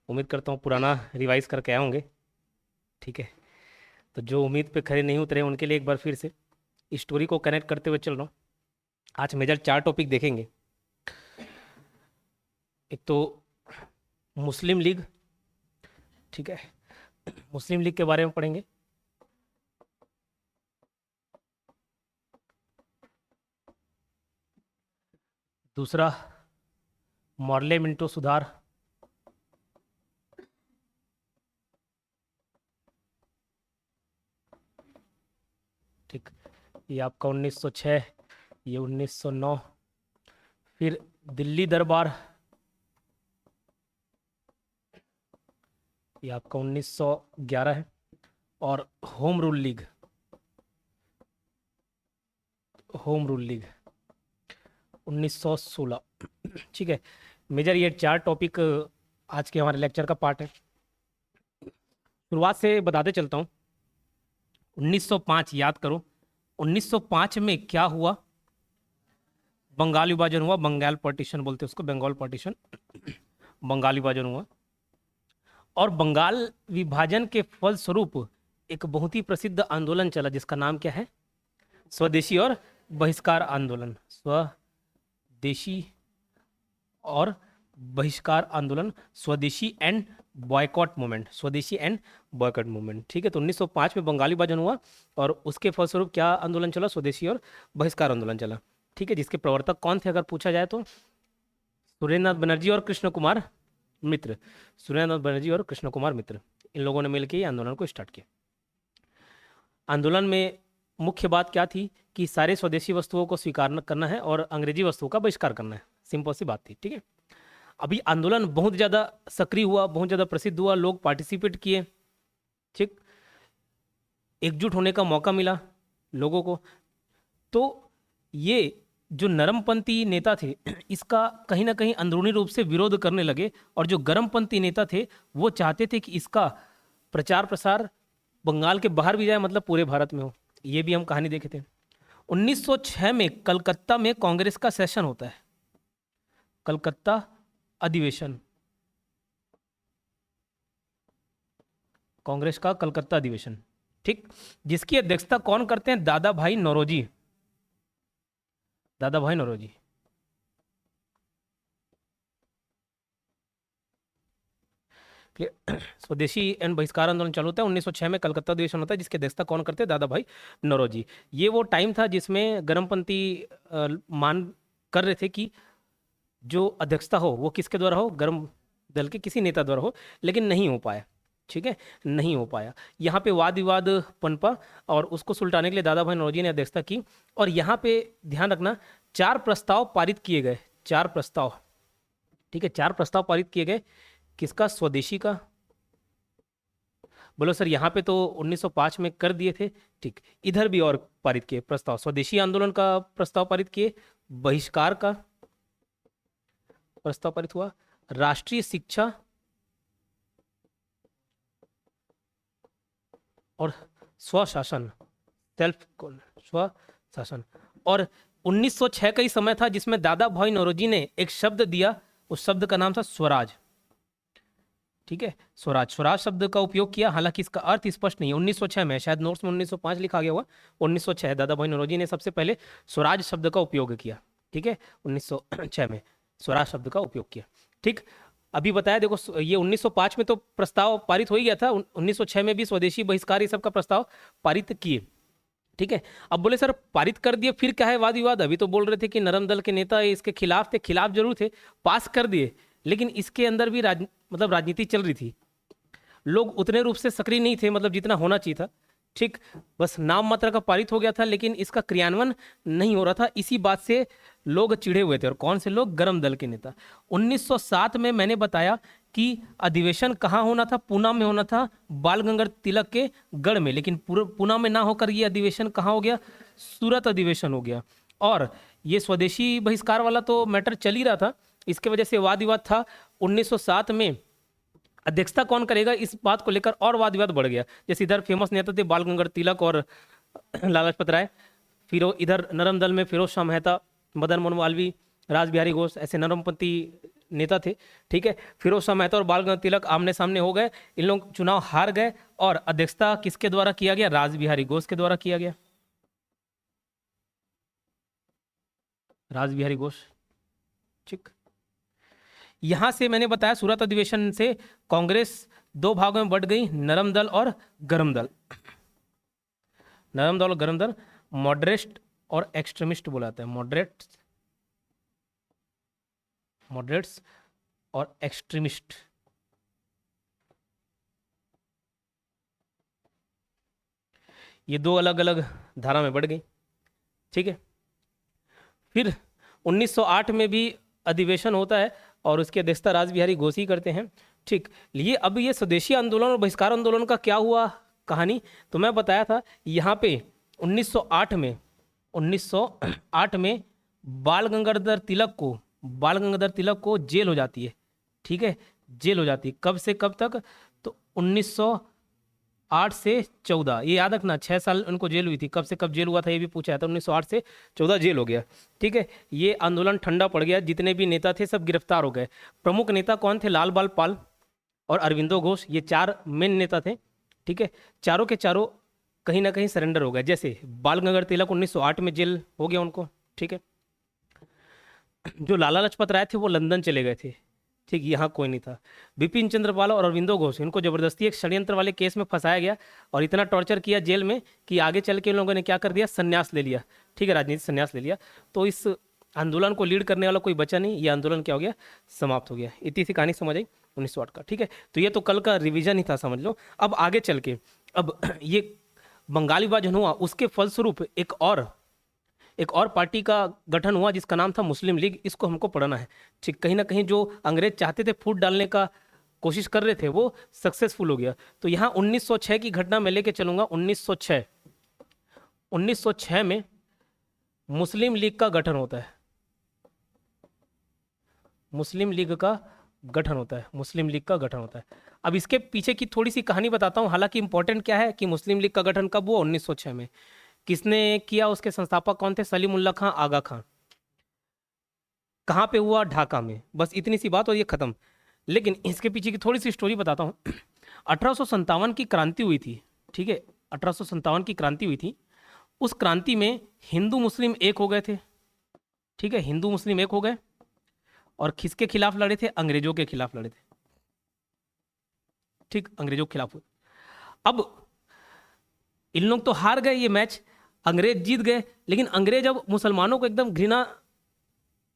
उम्मीद करता हूँ पुराना रिवाइज करके आए होंगे। ठीक है, तो जो उम्मीद पे खरे नहीं उतरे उनके लिए एक बार फिर से स्टोरी को कनेक्ट करते हुए चल रहा हूँ। आज मेजर 4 टॉपिक देखेंगे। एक तो मुस्लिम लीग। ठीक है, मुस्लिम लीग के बारे में पढ़ेंगे। दूसरा, मॉर्ले मिंटो सुधार। ठीक, ये आपका 1906, ये 1909। फिर दिल्ली दरबार, ये आपका 1911 है। और home rule league, home rule league 1916। ठीक है, मेजर ये 4 टॉपिक आज के हमारे लेक्चर का पार्ट है। शुरुआत से बताते चलता हूँ। 1905 याद करो, 1905 में क्या हुआ? बंगाल विभाजन हुआ। बंगाल पार्टीशन बोलते हैं उसको, बंगाल पार्टीशन। बंगाल विभाजन हुआ और बंगाल विभाजन के फलस्वरूप एक बहुत ही प्रसिद्ध आंदोलन चला जिसका नाम क्या है? स्वदेशी और बहिष्कार आंदोलन। स्वदेशी और बहिष्कार आंदोलन, स्वदेशी एंड बॉयकॉट मूवमेंट, स्वदेशी एंड बॉयकॉट मूवमेंट। ठीक है, तो 1905 में बंगाली विभाजन हुआ और उसके फलस्वरूप क्या आंदोलन चला? स्वदेशी और बहिष्कार आंदोलन चला। ठीक है, जिसके प्रवर्तक कौन थे अगर पूछा जाए तो सुरेंद्रनाथ बनर्जी और कृष्ण कुमार मित्र। सुरेंद्रनाथ बनर्जी और कृष्ण कुमार मित्र, इन लोगों ने मिलकर ये आंदोलन को स्टार्ट किया। आंदोलन में मुख्य बात क्या थी कि सारे स्वदेशी वस्तुओं को स्वीकार करना है और अंग्रेजी वस्तुओं का बहिष्कार करना है। सिंपल सी बात थी। ठीक है, अभी आंदोलन बहुत ज़्यादा सक्रिय हुआ, बहुत ज़्यादा प्रसिद्ध हुआ, लोग पार्टिसिपेट किए। ठीक, एकजुट होने का मौका मिला लोगों को। तो ये जो नरमपंथी नेता थे इसका कहीं ना कहीं अंदरूनी रूप से विरोध करने लगे और जो गर्मपंथी नेता थे वो चाहते थे कि इसका प्रचार प्रसार बंगाल के बाहर भी जाए, मतलब पूरे भारत में हो। ये भी हम कहानी देखे थे। 1906 में कलकत्ता में कांग्रेस का सेशन होता है, कलकत्ता अधिवेशन, कांग्रेस का कलकत्ता अधिवेशन। ठीक, जिसकी अध्यक्षता कौन करते हैं? दादा भाई नौरोजी। दादा भाई नौरोजी। स्वदेशी एंड बहिष्कार आंदोलन चालू होता है 1906 में, कलकत्ता अधिवेशन होता है जिसकी अध्यक्षता कौन करते हैं? दादा भाई नौरोजी। ये वो टाइम था जिसमें गर्मपंथी मान कर रहे थे कि जो अध्यक्षता हो वो किसके द्वारा हो? गर्म दल के किसी नेता द्वारा हो, लेकिन नहीं हो पाया। ठीक है, नहीं हो पाया। यहाँ पे वाद विवाद पनपा और उसको सुलटाने के लिए दादा भाई नौरोजी ने अध्यक्षता की। और यहाँ पे ध्यान रखना, 4 प्रस्ताव पारित किए गए, 4 प्रस्ताव। ठीक है, 4 प्रस्ताव पारित किए गए। किसका? स्वदेशी का। बोलो सर, यहाँ पे तो 1905 में कर दिए थे। ठीक, इधर भी और पारित किए प्रस्ताव। स्वदेशी आंदोलन का प्रस्ताव पारित किए, बहिष्कार का प्रस्ताव पारित हुआ, राष्ट्रीय शिक्षा और स्वशासन, सेल्फ स्वशासन। और 1906 का ही समय था जिसमें दादा भाई नौरोजी ने एक शब्द दिया, उस शब्द का नाम था स्वराज। ठीक है, स्वराज, स्वराज शब्द का उपयोग किया, हालांकि इसका अर्थ स्पष्ट नहीं है। 1906 में, शायद नोट्स में 1905 लिखा गया हुआ, 1906 दादा भाई नौरोजी ने सबसे पहले स्वराज शब्द का उपयोग किया। ठीक है, 1906 में स्वराज शब्द का उपयोग किया। ठीक, अभी बताया देखो, ये 1905 में तो प्रस्ताव पारित हो ही गया था, 1906 में भी स्वदेशी बहिष्कार ये सब का प्रस्ताव पारित किए। ठीक है, अब बोले सर पारित कर दिए, फिर क्या है वाद विवाद? अभी तो बोल रहे थे कि नरम दल के नेता इसके खिलाफ थे, खिलाफ जरूर थे, पास कर दिए, लेकिन इसके अंदर भी मतलब राजनीति चल रही थी। लोग उतने रूप से सक्रिय नहीं थे, मतलब जितना होना चाहिए था। ठीक, बस नाम मात्र का पारित हो गया था, लेकिन इसका क्रियान्वयन नहीं हो रहा था। इसी बात से लोग चिढ़े हुए थे। और कौन से लोग? गर्म दल के नेता। 1907 में मैंने बताया कि अधिवेशन कहाँ होना था? पूना में होना था, बाल गंगाधर तिलक के गढ़ में। लेकिन पूना में ना होकर ये अधिवेशन कहाँ हो गया? सूरत अधिवेशन हो गया। और ये स्वदेशी बहिष्कार वाला तो मैटर चल ही रहा था, इसके वजह से वाद विवाद था। 1907 में अध्यक्षता कौन करेगा, इस बात को लेकर और वाद विवाद बढ़ गया। जैसे इधर फेमस नेता थे बाल गंगाधर तिलक और लाला लाजपत राय, फिर इधर नरम दल में फिरोज शाह मेहता, मदन मोहन मालवीय, रास बिहारी घोष, ऐसे नरमपंथी नेता थे, ठीक है। फिरोज शाह मेहता और बाल गंगाधर तिलक आमने सामने हो गए, इन लोग चुनाव हार गए और अध्यक्षता किसके द्वारा किया गया? रास बिहारी घोष के द्वारा किया गया, रास बिहारी घोष, ठीक। यहां से मैंने बताया सूरत अधिवेशन से कांग्रेस दो भागों में बढ़ गई, नरम दल और गरम दल। नरम दल और गरम दल, मॉडरेट और एक्सट्रीमिस्ट बोला जाता है, मॉडरेट्स और एक्सट्रीमिस्ट। ये दो अलग अलग धारा में बढ़ गई, ठीक है। फिर 1908 में भी अधिवेशन होता है और उसकी अध्यक्षता रास बिहारी घोष ही करते हैं, ठीक। लिए अब ये स्वदेशी आंदोलन और बहिष्कार आंदोलन का क्या हुआ कहानी, तो मैं बताया था यहाँ पे 1908 में बाल गंगाधर तिलक को जेल हो जाती है, ठीक है, जेल हो जाती है। कब से कब तक? तो 1908 से 14, ये याद रखना, 6 साल उनको जेल हुई थी। कब से कब जेल हुआ था ये भी पूछा है, तो 1908 से 14 जेल हो गया, ठीक है। ये आंदोलन ठंडा पड़ गया, जितने भी नेता थे सब गिरफ्तार हो गए। प्रमुख नेता कौन थे? लाल बाल पाल और अरविंदो घोष, ये 4 मेन नेता थे, ठीक है। चारों के चारों कहीं ना कहीं सरेंडर हो गए। जैसे बाल गंगाधर तिलक 1908 में जेल हो गया उनको, ठीक है। जो लाला लाजपत राय थे वो लंदन चले गए थे, ठीक, यहाँ कोई नहीं था। बिपिन चंद्रपाल और अरविंदो घोष, इनको जबरदस्ती एक षड्यंत्र वाले केस में फंसाया गया और इतना टॉर्चर किया जेल में कि आगे चल के इन लोगों ने क्या कर दिया? संन्यास ले लिया, ठीक है, राजनीति संन्यास ले लिया। तो इस आंदोलन को लीड करने वाला कोई बचा नहीं, ये आंदोलन क्या हो गया? समाप्त हो गया। इतनी सी कहानी समझ आई 1908 का, ठीक है। तो ये तो कल का रिवीजन ही था, समझ लो। अब आगे चल के, अब ये बंगाली विभाजन हुआ, उसके फलस्वरूप एक और पार्टी का गठन हुआ जिसका नाम था मुस्लिम लीग। इसको हमको पढ़ना है, ठीक। कहीं ना कहीं जो अंग्रेज चाहते थे फूट डालने का कोशिश कर रहे थे वो सक्सेसफुल हो गया। तो यहाँ 1906 की घटना में लेके चलूंगा। 1906 में मुस्लिम लीग का गठन होता है, मुस्लिम लीग का गठन होता है। अब इसके पीछे की थोड़ी सी कहानी बताता हूँ। हालांकि इंपॉर्टेंट क्या है कि मुस्लिम लीग का गठन कब हुआ? 1906 में। किसने किया? उसके संस्थापक कौन थे? सलीमुल्लाह खां, आगा खां। कहाँ पे हुआ? ढाका में। बस इतनी सी बात और ये खत्म। लेकिन इसके पीछे की थोड़ी सी स्टोरी बताता हूँ। 1857 की क्रांति हुई थी, ठीक है, 1857 की क्रांति हुई थी। उस क्रांति में हिंदू मुस्लिम एक हो गए थे, ठीक है, हिंदू मुस्लिम एक हो गए और किसके खिलाफ लड़े थे? अंग्रेजों के खिलाफ लड़े थे, ठीक, अंग्रेजों के खिलाफ। अब इन लोग तो हार गए ये मैच, अंग्रेज जीत गए। लेकिन अंग्रेज अब मुसलमानों को एकदम घृणा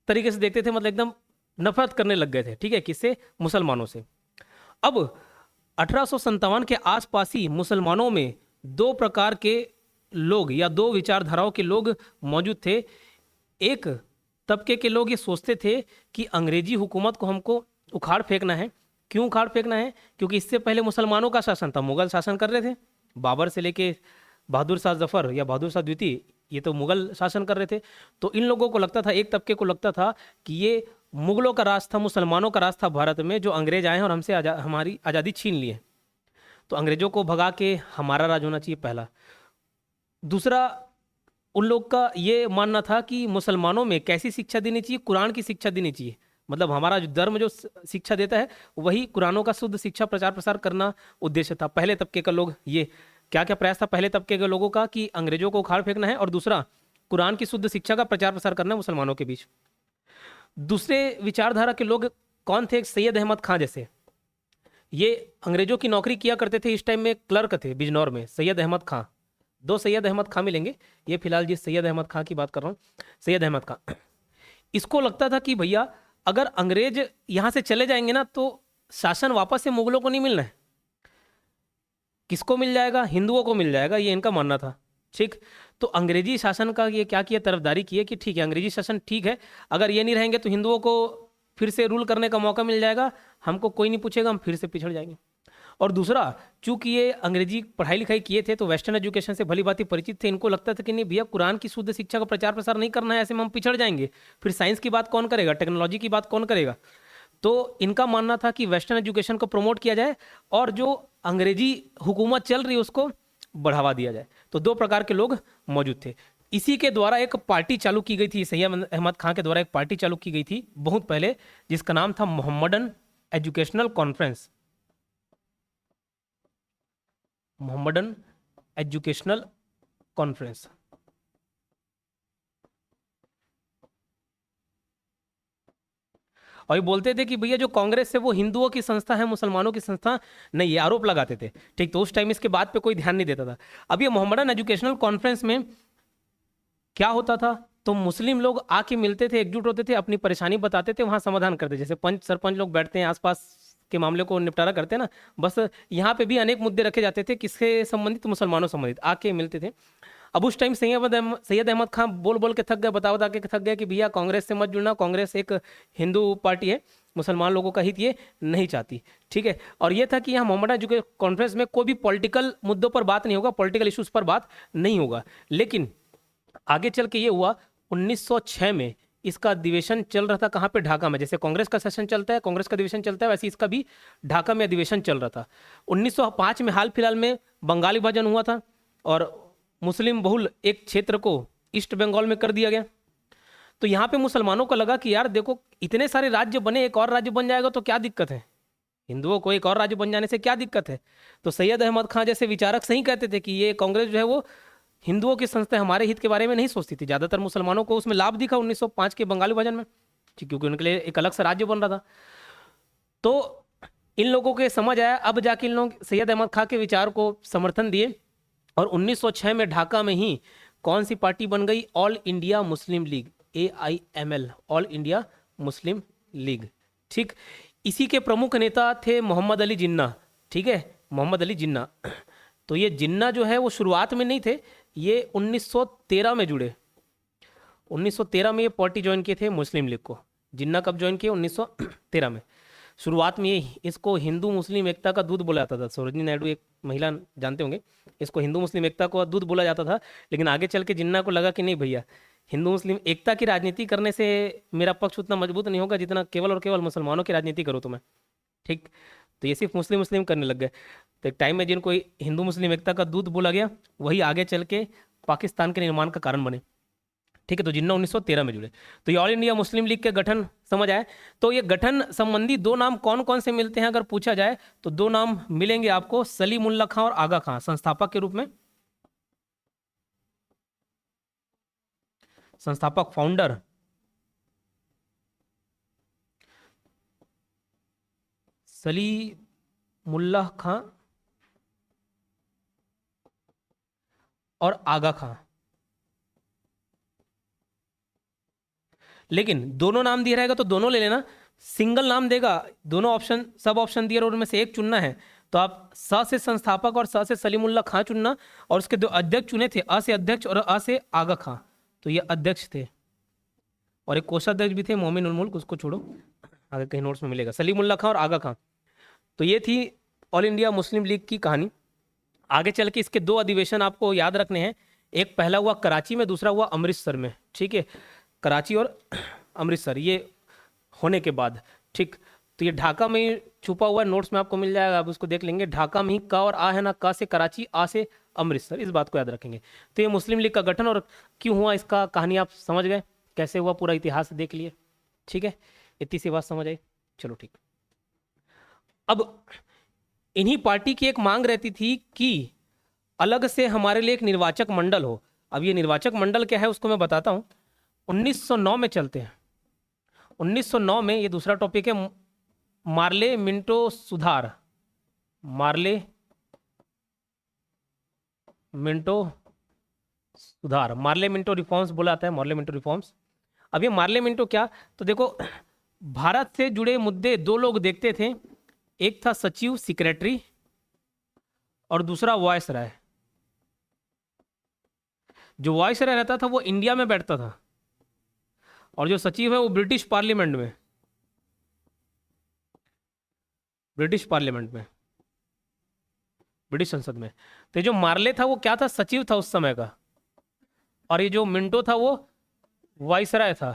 तरीके से देखते थे, मतलब एकदम नफरत करने लग गए थे, ठीक है, किससे? मुसलमानों से। अब 1857 के आसपास ही मुसलमानों में दो प्रकार के लोग या दो विचारधाराओं के लोग मौजूद थे। एक तबके के लोग ये सोचते थे कि अंग्रेजी हुकूमत को हमको उखाड़ फेंकना है। क्यों उखाड़ फेंकना है? क्योंकि इससे पहले मुसलमानों का शासन था, मुगल शासन कर रहे थे। बाबर से लेके बहादुर शाह जफर या बहादुर शाह द्वितीय, ये तो मुगल शासन कर रहे थे। तो इन लोगों को लगता था, एक तबके को लगता था कि ये मुगलों का राज था, मुसलमानों का राज था भारत में, जो अंग्रेज आए हैं और हमसे हमारी आज़ादी छीन लिए। तो अंग्रेजों को भगा के हमारा राज होना चाहिए, पहला। दूसरा, उन लोग का ये मानना था कि मुसलमानों में कैसी शिक्षा देनी चाहिए? कुरान की शिक्षा देनी चाहिए। मतलब हमारा जो धर्म जो शिक्षा देता है वही कुरानों का शुद्ध शिक्षा प्रचार प्रसार करना उद्देश्य था। पहले तबके का लोग, ये क्या क्या प्रयास था पहले तबके के लोगों का कि अंग्रेजों को उखाड़ फेंकना है, और दूसरा कुरान की शुद्ध शिक्षा का प्रचार प्रसार करना मुसलमानों के बीच। दूसरे विचारधारा के लोग कौन थे? सैयद अहमद खां जैसे, ये अंग्रेजों की नौकरी किया करते थे। इस टाइम में क्लर्क थे बिजनौर में, सैयद अहमद खां। दो सैयद अहमद खां मिलेंगे, ये फिलहाल जिस सैयद अहमद खां की बात कर रहा हूँ, सैयद अहमद खां। इसको लगता था कि भैया अगर अंग्रेज यहाँ से चले जाएंगे ना तो शासन वापस से मुगलों को नहीं मिलना है। किसको मिल जाएगा? हिंदुओं को मिल जाएगा, ये इनका मानना था, ठीक। तो अंग्रेजी शासन का ये क्या किया? तरफदारी की है कि ठीक है अंग्रेजी शासन ठीक है, अगर ये नहीं रहेंगे तो हिंदुओं को फिर से रूल करने का मौका मिल जाएगा, हमको कोई नहीं पूछेगा, हम फिर से पिछड़ जाएंगे। और दूसरा, चूंकि ये अंग्रेजी पढ़ाई लिखाई किए थे तो वेस्टर्न एजुकेशन से भली भांति परिचित थे, इनको लगता था कि नहीं भैया कुरान की शुद्ध शिक्षा का प्रचार प्रसार नहीं करना है, ऐसे में हम पिछड़ जाएंगे, फिर साइंस की बात कौन करेगा, टेक्नोलॉजी की बात कौन करेगा। तो इनका मानना था कि वेस्टर्न एजुकेशन को प्रमोट किया जाए और जो अंग्रेजी हुकूमत चल रही है उसको बढ़ावा दिया जाए। तो दो प्रकार के लोग मौजूद थे। इसी के द्वारा एक पार्टी चालू की गई थी, सैयद अहमद खां के द्वारा एक पार्टी चालू की गई थी बहुत पहले, जिसका नाम था Mohammedan educational conference. Mohammedan educational conference. और ये बोलते थे कि भैया जो कांग्रेस है वो हिंदुओं की संस्था है, मुसलमानों की संस्था नहीं, ये आरोप लगाते थे। ठीक, तो उस टाइम इसके बात पे कोई ध्यान नहीं देता था। अब ये मोहम्मडन एजुकेशनल कॉन्फ्रेंस में क्या होता था, तो मुस्लिम लोग आके मिलते थे, एकजुट होते थे, अपनी परेशानी बताते थे, वहां समाधान करते, जैसे पंच सरपंच लोग बैठते हैं आसपास के मामले को निपटारा करते हैं ना, बस यहाँ पे भी अनेक मुद्दे रखे जाते थे, किसके संबंधित, मुसलमानों संबंधित, आके मिलते थे। अब उस टाइम सैयद अहमद खां बोल बोल के थक गए, बता बता के थक गए कि भैया कांग्रेस से मत जुड़ना, कांग्रेस एक हिंदू पार्टी है, मुसलमान लोगों का हित ये नहीं चाहती। ठीक है, और ये था कि यहाँ मोहम्मडन एजुकेशन कॉन्फ्रेंस में कोई भी पॉलिटिकल मुद्दों पर बात नहीं होगा, पॉलिटिकल इश्यूज पर बात नहीं होगा। लेकिन आगे चल के ये हुआ 1906 में इसका अधिवेशन चल रहा था, कहाँ पे, ढाका में। जैसे कांग्रेस का सेशन चलता है, कांग्रेस का अधिवेशन चलता है, वैसे इसका भी ढाका में अधिवेशन चल रहा था। 1905 में हाल फिलहाल में बंगाल विभाजन हुआ था और मुस्लिम बहुल एक क्षेत्र को ईस्ट बंगाल में कर दिया गया। तो यहाँ पे मुसलमानों को लगा कि यार देखो, इतने सारे राज्य बने, एक और राज्य बन जाएगा तो क्या दिक्कत है, हिंदुओं को एक और राज्य बन जाने से क्या दिक्कत है। तो सैयद अहमद खां जैसे विचारक सही कहते थे कि ये कांग्रेस जो है वो हिंदुओं की संस्था हमारे हित के बारे में नहीं सोचती थी, ज़्यादातर मुसलमानों को उसमें लाभ दिखा 1905 के बंगाल विभाजन में, क्योंकि उनके लिए एक अलग सा राज्य बन रहा था। तो इन लोगों के समझ आया, अब जाके इन लोग सैयद अहमद खां के विचार को समर्थन दिए, और 1906 में ढाका में ही कौन सी पार्टी बन गई, all India Muslim league, AIML, all India Muslim league. ठीक, इसी के प्रमुख नेता थे मोहम्मद अली जिन्ना। ठीक है, मोहम्मद अली जिन्ना। तो ये जिन्ना जो है वो शुरुआत में नहीं थे, ये 1913 में जुड़े, 1913 में ये पार्टी ज्वाइन किए थे मुस्लिम लीग को। जिन्ना कब ज्वाइन किए, 1913 में। शुरुआत में ये इसको हिंदू मुस्लिम एकता का दूध बोला जाता था, सरोजिनी नायडू एक महिला जानते होंगे, इसको हिंदू मुस्लिम एकता का दूध बोला जाता था। लेकिन आगे चल के जिन्ना को लगा कि नहीं भैया, हिंदू मुस्लिम एकता की राजनीति करने से मेरा पक्ष उतना मजबूत नहीं होगा जितना केवल और केवल मुसलमानों की राजनीति करो तुम्हें। ठीक, तो ये सिर्फ मुस्लिम मुस्लिम करने लग गए। तो एक टाइम में जिनको हिंदू मुस्लिम एकता का दूध बोला गया, वही आगे चल के पाकिस्तान के निर्माण का कारण बने। ठीक है, तो जिन्ना 1913 में जुड़े। तो ये ऑल इंडिया मुस्लिम लीग के गठन समझ आए। तो ये गठन संबंधी दो नाम कौन कौन से मिलते हैं अगर पूछा जाए, तो दो नाम मिलेंगे आपको, सलीमुल्लाह खां और आगा खां, संस्थापक के रूप में। संस्थापक, फाउंडर सलीमुल्लाह खां और आगा खां। लेकिन दोनों नाम दिया रहेगा तो दोनों ले लेना, सिंगल नाम देगा, दोनों ऑप्शन, सब ऑप्शन दिए और उनमें से एक चुनना है, तो आप स से संस्थापक और स से सलीमुल्लाह खां चुनना। और उसके दो अध्यक्ष चुने थे, अ से अध्यक्ष और अ से आगा खां, तो ये अध्यक्ष थे। और एक कोषाध्यक्ष भी थे, मोमिन उल मुल्क, उसको छोड़ो, आगे कहीं नोट्स में मिलेगा, सलीमुल्लाह खां और आगा खां। तो ये थी ऑल इंडिया मुस्लिम लीग की कहानी। आगे चल के इसके दो अधिवेशन आपको याद रखने हैं, एक पहला हुआ कराची में, दूसरा हुआ अमृतसर में। ठीक है, कराची और अमृतसर ये होने के बाद। ठीक, तो ये ढाका में ही छुपा हुआ है, नोट्स में आपको मिल जाएगा, आप उसको देख लेंगे। ढाका में ही का और आ है ना, का से कराची, आ से अमृतसर, इस बात को याद रखेंगे। तो ये मुस्लिम लीग का गठन और क्यों हुआ, इसका कहानी आप समझ गए, कैसे हुआ, पूरा इतिहास देख लिए। ठीक है, इतनी सी बात समझ आई, चलो ठीक। अब इन्हीं पार्टी की एक मांग रहती थी कि अलग से हमारे लिए एक निर्वाचक मंडल हो। अब ये निर्वाचक मंडल क्या है उसको मैं बताता हूँ। 1909 में चलते हैं, 1909 में, ये दूसरा टॉपिक है, मार्ले मिंटो सुधार, मार्ले मिंटो सुधार, मार्ले मिंटो रिफॉर्म्स बोला जाता है, मार्ले मिंटो रिफॉर्म्स। अब ये मार्ले मिंटो क्या, तो देखो भारत से जुड़े मुद्दे दो लोग देखते थे, एक था सचिव, सेक्रेटरी, और दूसरा वायसराय। जो वायसराय रहता था वो इंडिया में बैठता था, और जो सचिव है वो ब्रिटिश पार्लियामेंट में, ब्रिटिश पार्लियामेंट में, ब्रिटिश संसद में। तो जो मार्ले था वो क्या था, सचिव था उस समय का, और ये जो मिंटो था वो वायसराय था।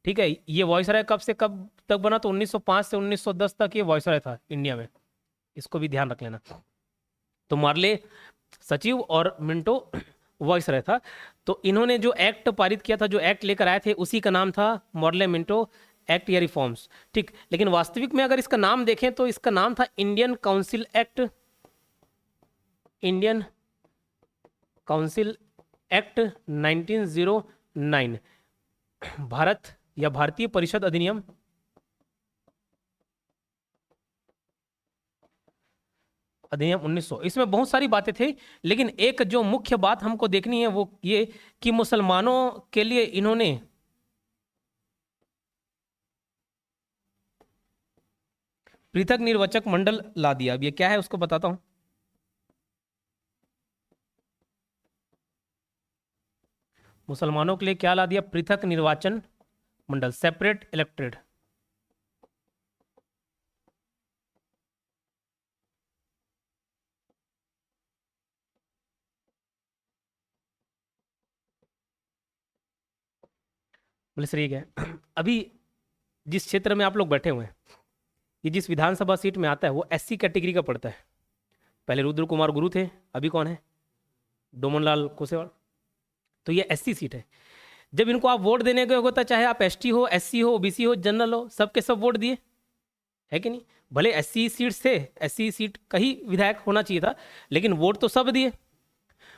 ठीक है, ये वायसराय कब से कब तक बना, तो 1905 से 1910 तक ये वायसराय था इंडिया में, इसको भी ध्यान रख लेना। तो मार्ले सचिव और मिंटो वॉइसरॉय था। तो इन्होंने जो एक्ट पारित किया था, जो एक्ट लेकर आए थे, उसी का नाम था मॉर्ले मिंटो एक्ट या रिफॉर्म्स, ठीक। लेकिन वास्तविक में अगर इसका नाम देखें तो इसका नाम था Indian council act, Indian council act 1909, Bharat या भारतीय परिषद अधिनियम अधिनियम 1900। इसमें बहुत सारी बातें थी, लेकिन एक जो मुख्य बात हमको देखनी है वो ये कि मुसलमानों के लिए इन्होंने पृथक निर्वाचक मंडल ला दिया। अब ये क्या है उसको बताता हूं। मुसलमानों के लिए क्या ला दिया? पृथक निर्वाचन मंडल, सेपरेट इलेक्टेड। बोले सर ये क्या है? अभी जिस क्षेत्र में आप लोग बैठे हुए हैं, ये जिस विधानसभा सीट में आता है वो एससी कैटेगरी का पड़ता है। पहले रुद्र कुमार गुरु थे, अभी कौन है? डोमनलाल कुशवाहा। तो ये एससी सीट है। जब इनको आप वोट देने के होता, चाहे आप एसटी हो, एससी हो, ओबीसी हो, जनरल हो, सबके सब वोट दिए, है कि नहीं? भले एससी सीट थे, एससी सीट का ही विधायक होना चाहिए था, लेकिन वोट तो सब दिए।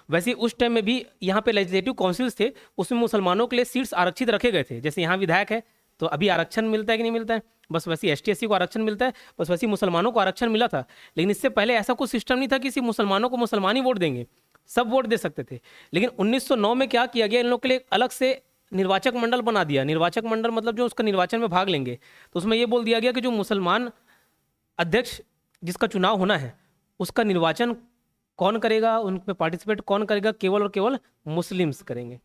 वैसे उस टाइम में भी यहाँ पे लेजिस्लेटिव काउंसिल्स थे, उसमें मुसलमानों के लिए सीट्स आरक्षित रखे गए थे। जैसे यहाँ विधायक है तो अभी आरक्षण मिलता है कि नहीं मिलता है, बस वैसे एसटी एससी को आरक्षण मिलता है, बस वैसे मुसलमानों को आरक्षण मिला था। लेकिन इससे पहले ऐसा कोई सिस्टम नहीं था कि सिर्फ मुसलमानों को मुसलमान ही वोट देंगे, सब वोट दे सकते थे। लेकिन 1909 में क्या किया गया, इन लोग के लिए एक अलग से निर्वाचक मंडल बना दिया। निर्वाचक मंडल मतलब जो उसका निर्वाचन में भाग लेंगे, तो उसमें ये बोल दिया गया कि जो मुसलमान अध्यक्ष जिसका चुनाव होना है उसका निर्वाचन कौन करेगा, उनमें पार्टिसिपेट कौन करेगा? केवल और केवल मुस्लिम्स करेंगे,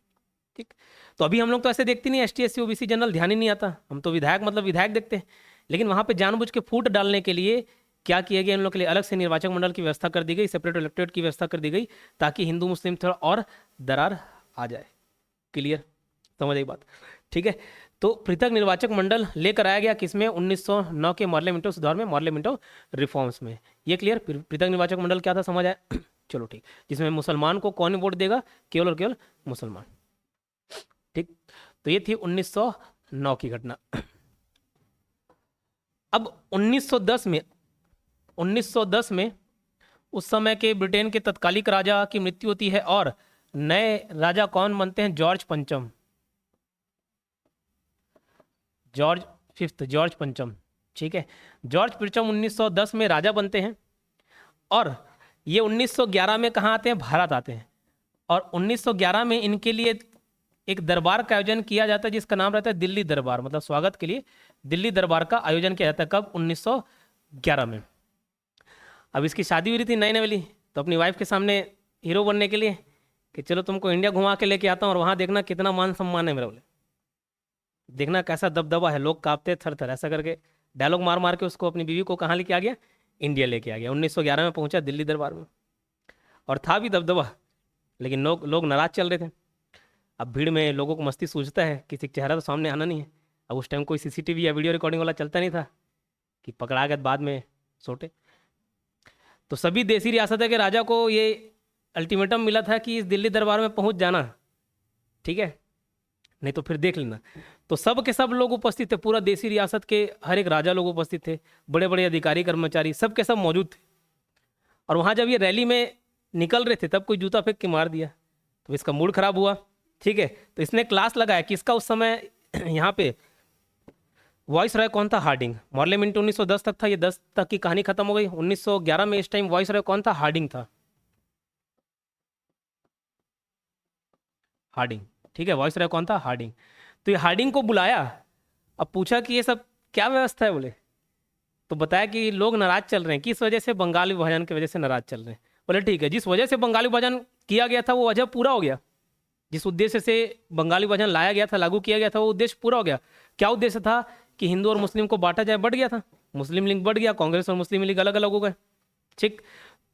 ठीक। तो अभी हम लोग तो ऐसे देखते नहीं, एसटी एससी ओबीसी जनरल ध्यान ही नहीं आता, हम तो विधायक मतलब विधायक देखते हैं। लेकिन वहाँ पे जानबूझ के फूट डालने के लिए क्या किया गया, इन लोग के लिए अलग से निर्वाचक मंडल की व्यवस्था कर दी गई, सेपरेट इलेक्टेड की व्यवस्था कर दी गई, ताकि हिंदू मुस्लिम थोड़ा और दरार आ जाए। क्लियर, समझ आई बात? ठीक है। तो पृथक निर्वाचक मंडल लेकर आया गया किसमें? 1909 के मॉर्ले मिंटो सुधार में, मॉर्ले मिंटो रिफॉर्म्स में। ये क्लियर? पृथक निर्वाचक मंडल क्या था, समझ आया? चलो ठीक। जिसमें मुसलमान को कौन वोट देगा? केवल और केवल मुसलमान, ठीक। तो ये थी 1909 की घटना। अब 1910 में उस समय के ब्रिटेन के तत्कालिक राजा की मृत्यु होती है और नए राजा कौन बनते हैं? जॉर्ज पंचम, जॉर्ज पंचम, ठीक है। जॉर्ज पंचम 1910 में राजा बनते हैं और ये 1911 में कहाँ आते हैं? भारत आते हैं। और 1911 में इनके लिए एक दरबार का आयोजन किया जाता है जिसका नाम रहता है दिल्ली दरबार, मतलब स्वागत के लिए दिल्ली दरबार का आयोजन किया जाता है। कब? 1911 में। अब इसकी शादी हुई थी नई नई वाली, तो अपनी वाइफ के सामने हीरो बनने के लिए कि चलो तुमको इंडिया घुमा के लेके आता हूँ और वहाँ देखना कितना मान सम्मान है मेरा, बोले देखना कैसा दबदबा है, लोग कांपते थर थर, ऐसा करके डायलॉग मार मार के उसको अपनी बीवी को कहाँ लेके आ गया? इंडिया लेके आ गया। 1911 में पहुंचा दिल्ली दरबार में, और था भी दबदबा, लेकिन लोग नाराज चल रहे थे। अब भीड़ में लोगों को मस्ती सूझता है, किसी चेहरा तो सामने आना नहीं है। अब उस टाइम कोई सीसीटीवी या वीडियो रिकॉर्डिंग वाला चलता नहीं था कि पकड़ा गया बाद में सोटे। तो सभी देसी रियासत के राजा को ये अल्टीमेटम मिला था कि इस दिल्ली दरबार में पहुंच जाना, ठीक है, नहीं तो फिर देख लेना। तो सब के सब लोग उपस्थित थे, पूरा देसी रियासत के हर एक राजा लोग उपस्थित थे, बड़े बड़े अधिकारी कर्मचारी सब के सब मौजूद थे। और वहाँ जब ये रैली में निकल रहे थे तब कोई जूता फेंक के मार दिया, तो इसका मूड खराब हुआ, ठीक है। तो इसने क्लास लगाया किसका उस समय यहाँ पे वॉइस रॉय कौन था? हार्डिंग। मॉर्ले मिंटो 1910 तक था, ये 10 तक की कहानी खत्म हो गई। 1911 में इस टाइम वॉइस रॉय कौन था? हार्डिंग था, हार्डिंग, ठीक है। वॉइस रॉय कौन था? हार्डिंग। तो ये हार्डिंग को बुलाया, अब पूछा कि ये सब क्या व्यवस्था है, बोले तो बताया कि लोग नाराज चल रहे हैं, किस वजह से? बंगाल विभाजन की वजह से नाराज चल रहे हैं। बोले ठीक है, जिस वजह से बंगाल विभाजन किया गया था वो वजह पूरा हो गया, जिस उद्देश्य से बंगाली विभाजन लाया गया था, लागू किया गया था, वो उद्देश्य पूरा हो गया। क्या उद्देश्य था? कि हिंदू और मुस्लिम को बांटा जाए, बढ़ गया था, मुस्लिम लीग बढ़ गया, कांग्रेस और मुस्लिम लीग अलग अलग हो गए, ठीक।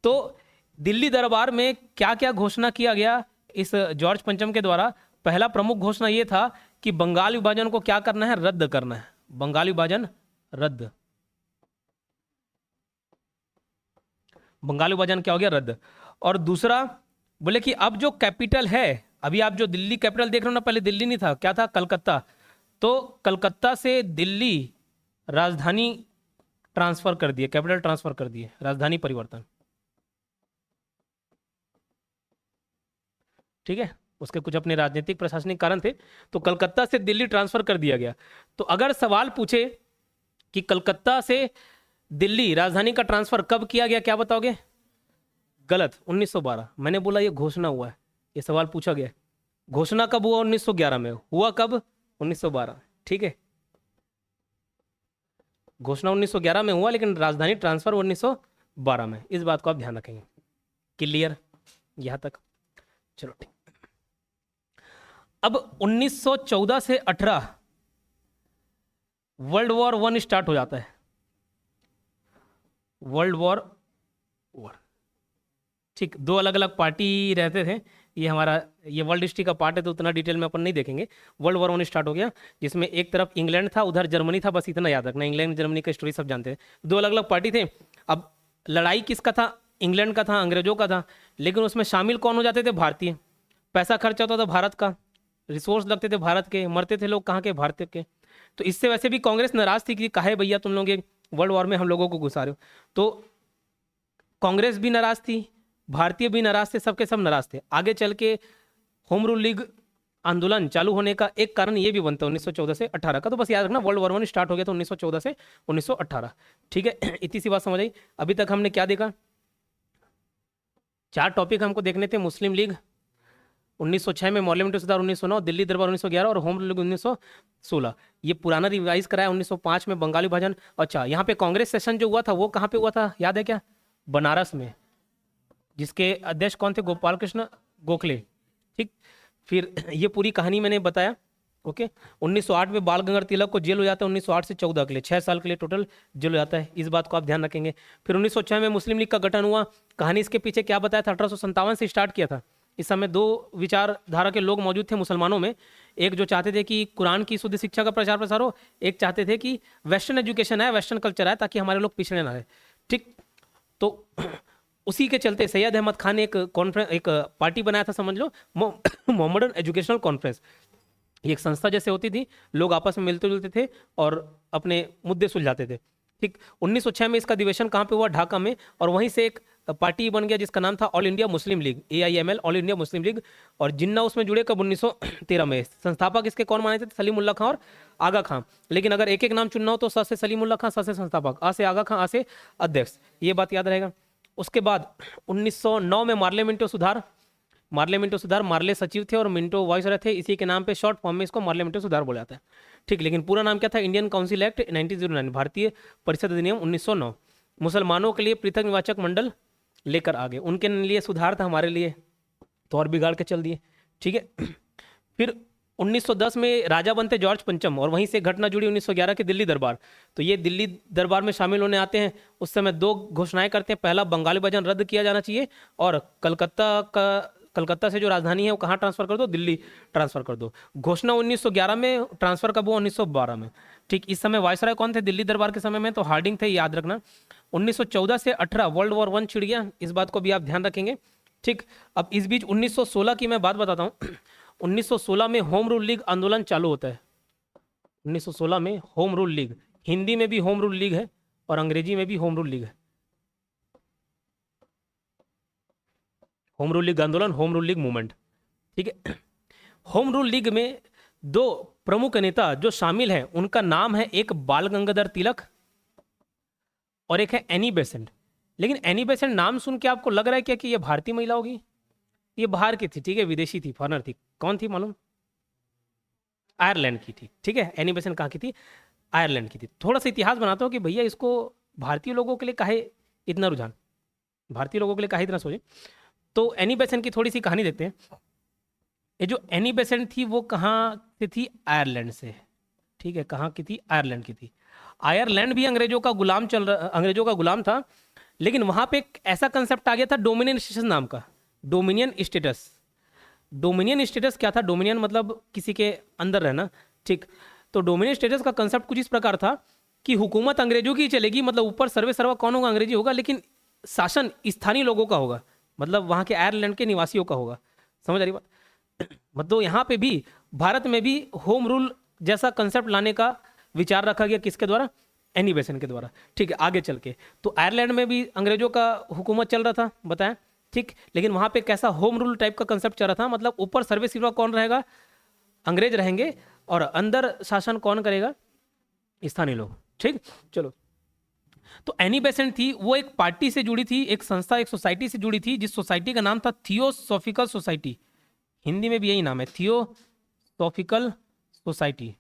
तो दिल्ली दरबार में क्या क्या घोषणा किया गया इस जॉर्ज पंचम के द्वारा? पहला प्रमुख घोषणा ये था कि बंगाल विभाजन को क्या करना है? रद्द करना है। बंगाल विभाजन रद्द, बंगाल विभाजन क्या हो गया? रद्द। और दूसरा बोले कि अब जो कैपिटल है, अभी आप जो दिल्ली कैपिटल देख रहे हो ना, पहले दिल्ली नहीं था, क्या था, कलकत्ता। तो कलकत्ता से दिल्ली राजधानी ट्रांसफर कर दिए, कैपिटल ट्रांसफर कर दिए, राजधानी परिवर्तन। ठीक है, उसके कुछ अपने राजनीतिक प्रशासनिक कारण थे, तो कलकत्ता से दिल्ली ट्रांसफर कर दिया गया। तो अगर सवाल पूछे कि कलकत्ता से दिल्ली राजधानी का ट्रांसफर कब किया गया, क्या बताओगे? गलत, 1912। मैंने बोला ये घोषणा हुआ है, ये सवाल पूछा गया है। घोषणा कब हुआ? 1911 में। हुआ कब? 1912। ठीक है, घोषणा 1911 में हुआ, लेकिन राजधानी ट्रांसफर 1912 में। इस बात को आप ध्यान रखेंगे। क्लियर यहां तक? चलो ठीक। अब 1914 से 18 वर्ल्ड वॉर वन स्टार्ट हो जाता है। वर्ल्ड वॉर वन, ठीक, दो अलग अलग पार्टी रहते थे। ये हमारा ये वर्ल्ड हिस्ट्री का पार्ट है, तो उतना डिटेल में अपन नहीं देखेंगे। वर्ल्ड वॉर वन स्टार्ट हो गया, जिसमें एक तरफ इंग्लैंड था, उधर जर्मनी था। बस इतना याद रखना, इंग्लैंड जर्मनी का स्टोरी सब जानते हैं। दो अलग अलग पार्टी थे। अब लड़ाई किसका था? इंग्लैंड का था, अंग्रेजों का था। लेकिन उसमें शामिल कौन हो जाते थे? भारतीय। पैसा खर्च होता था भारत का, रिसोर्स लगते थे भारत के, मरते थे लोग कहाँ के? भारतीय के। तो इससे वैसे भी कांग्रेस नाराज थी कि काहे भैया तुम लोग ये वर्ल्ड वॉर में हम लोगों को घुसा रहे हो। तो कांग्रेस भी नाराज थी, भारतीय भी नाराज थे, सबके सब नाराज थे। आगे चल के होम रूल लीग आंदोलन चालू होने का एक कारण ये भी बनता है 1914 से 18 का। तो बस याद रखना, वर्ल्ड वॉर वन स्टार्ट हो गया था 1914 से 1918। ठीक है, इतनी सी बात समझ आई। अभी तक हमने क्या देखा? चार टॉपिक हमको देखने थे। मुस्लिम लीग 1906 में, पार्लियामेंट्री सुधार 1909, दिल्ली दरबार 1911 और होम रूल लीग 1916। ये पुराना रिवाइज कराया 1905 में, बंगाली विभाजन। अच्छा, यहाँ पे कांग्रेस सेशन जो हुआ था वो कहाँ पे हुआ था, याद है क्या? बनारस में, जिसके अध्यक्ष कौन थे? गोपाल कृष्ण गोखले। ठीक, फिर ये पूरी कहानी मैंने बताया। ओके, 1908 में बाल गंगाधर तिलक को जेल हो जाता है, 1908 से 14 के लिए, 6 साल के लिए टोटल जेल हो जाता है। इस बात को आप ध्यान रखेंगे। फिर 1906 में मुस्लिम लीग का गठन हुआ। कहानी इसके पीछे क्या बताया था? 1857 से स्टार्ट किया था। इस समय दो विचारधारा के लोग मौजूद थे मुसलमानों में। एक जो चाहते थे कि कुरान की शुद्ध शिक्षा का प्रचार प्रसार हो, एक चाहते थे कि वेस्टर्न एजुकेशन आए, वेस्टर्न कल्चर आए, ताकि हमारे लोग पिछड़े ना रहे। ठीक, तो उसी के चलते सैयद अहमद खान ने एक कॉन्फ्रेंस, एक पार्टी बनाया था, समझ लो, मोहम्मदन एजुकेशनल कॉन्फ्रेंस। ये एक संस्था जैसे होती थी, लोग आपस में मिलते जुलते थे और अपने मुद्दे सुलझाते थे। ठीक, 1906 में इसका अधिवेशन कहाँ पे हुआ? ढाका में। और वहीं से एक पार्टी बन गया जिसका नाम था all India Muslim league, AIML, all India Muslim league. और जिन्ना उसमें जुड़े कब? 1913 में। संस्थापक इसके कौन माने थे? सलीमुल्लाह खां और आगा खां। लेकिन अगर एक एक नाम चुनना हो तो स से सलीमुल्लाह खां, स से संस्थापक, आ से आगा खां, आ से अध्यक्ष। ये बात याद रहेगा। उसके बाद 1909 में मार्ले मिंटो सुधार। मार्ले मिंटो सुधार, मार्ले सचिव थे और मिंटो वाइसरॉय थे। इसी के नाम पे शॉर्ट फॉर्म में इसको मार्ले मिंटो सुधार बोला जाता है। ठीक, लेकिन पूरा नाम क्या था? इंडियन काउंसिल एक्ट 1909, भारतीय परिषद अधिनियम 1909। मुसलमानों के लिए पृथक निर्वाचक मंडल लेकर आ गए। उनके लिए सुधार था, हमारे लिए तो और बिगाड़ के चल दिए। ठीक है, फिर 1910 में राजा बनते जॉर्ज पंचम, और वहीं से घटना जुड़ी 1911 के दिल्ली दरबार। तो ये दिल्ली दरबार में शामिल होने आते हैं। उस समय दो घोषणाएं करते हैं। पहला, बंगाली विभाजन रद्द किया जाना चाहिए, और कलकत्ता से जो राजधानी है वो कहाँ ट्रांसफर कर दो? दिल्ली ट्रांसफर कर दो। घोषणा 1911 में, ट्रांसफर कब हुआ? 1912 में। ठीक, इस समय वायसराय कौन थे दिल्ली दरबार के समय में? तो हार्डिंग थे, याद रखना। 1914 से 18 वर्ल्ड वॉर वन छिड़ गया, इस बात को भी आप ध्यान रखेंगे। ठीक, अब इस बीच 1916 की मैं बात बताता हूँ। 1916 में होम रूल लीग आंदोलन चालू होता है। 1916 में होम रूल लीग, हिंदी में भी होम रूल लीग है और अंग्रेजी में भी होम रूल लीग है। होम रूल लीग आंदोलन, होम रूल लीग मूवमेंट। ठीक है, होम रूल लीग में दो प्रमुख नेता जो शामिल हैं, उनका नाम है, एक बाल गंगाधर तिलक और एक है एनी बेसेंट। लेकिन एनी बेसेंट नाम सुन के आपको लग रहा है क्या कि ये भारतीय महिला होगी? ये बाहर की थी, ठीक है, विदेशी थी, फॉरनर थी। कौन थी मालूम? आयरलैंड की थी। ठीक है, एनी बेसेंट कहाँ की थी? आयरलैंड की थी। थोड़ा सा इतिहास बनाता हूँ कि भैया इसको भारतीय लोगों के लिए काहे इतना रुझान, भारतीय लोगों के लिए काहे इतना सोचे। तो एनी बेसेंट की थोड़ी सी कहानी देखते हैं। ये जो एनी बेसेंट थी वो कहाँ से थी? आयरलैंड से। ठीक है, कहाँ की थी? आयरलैंड की थी। आयरलैंड भी अंग्रेजों का गुलाम अंग्रेजों का गुलाम था। लेकिन वहां पे एक ऐसा कंसेप्ट आ गया था डोमिनियन स्टेटस नाम का। Dominion status. डोमिनियन स्टेटस क्या था? डोमिनियन मतलब किसी के अंदर रहना। ठीक, तो डोमिनियन स्टेटस का कंसेप्ट कुछ इस प्रकार था कि हुकूमत अंग्रेजों की चलेगी, मतलब ऊपर सर्वे सर्वा कौन होगा? अंग्रेजी होगा, लेकिन शासन स्थानीय लोगों का होगा। मतलब वहाँ के आयरलैंड के निवासियों का होगा। समझ आ रही बात? मतलब यहाँ पे भी भारत में भी होम रूल जैसा कंसेप्ट लाने का विचार रखा गया, किसके द्वारा? एनी बेसेंट के द्वारा। ठीक है, आगे चल के तो आयरलैंड में भी अंग्रेजों का हुकूमत चल रहा था, बताएं, ठीक। लेकिन वहाँ पे कैसा होम रूल टाइप का कंसेप्ट चल रहा था, मतलब ऊपर सर्विस कौन रहेगा? अंग्रेज रहेंगे, और अंदर शासन कौन करेगा? स्थानीय लोग। ठीक, चलो। तो एनी बेसेंट थी, वो एक पार्टी से जुड़ी थी, एक संस्था, एक सोसाइटी से जुड़ी थी, जिस सोसाइटी का नाम था थियोसॉफिकल सोसाइटी। हिंदी में भी यही नाम है, थियोसॉफिकल सोसाइटी।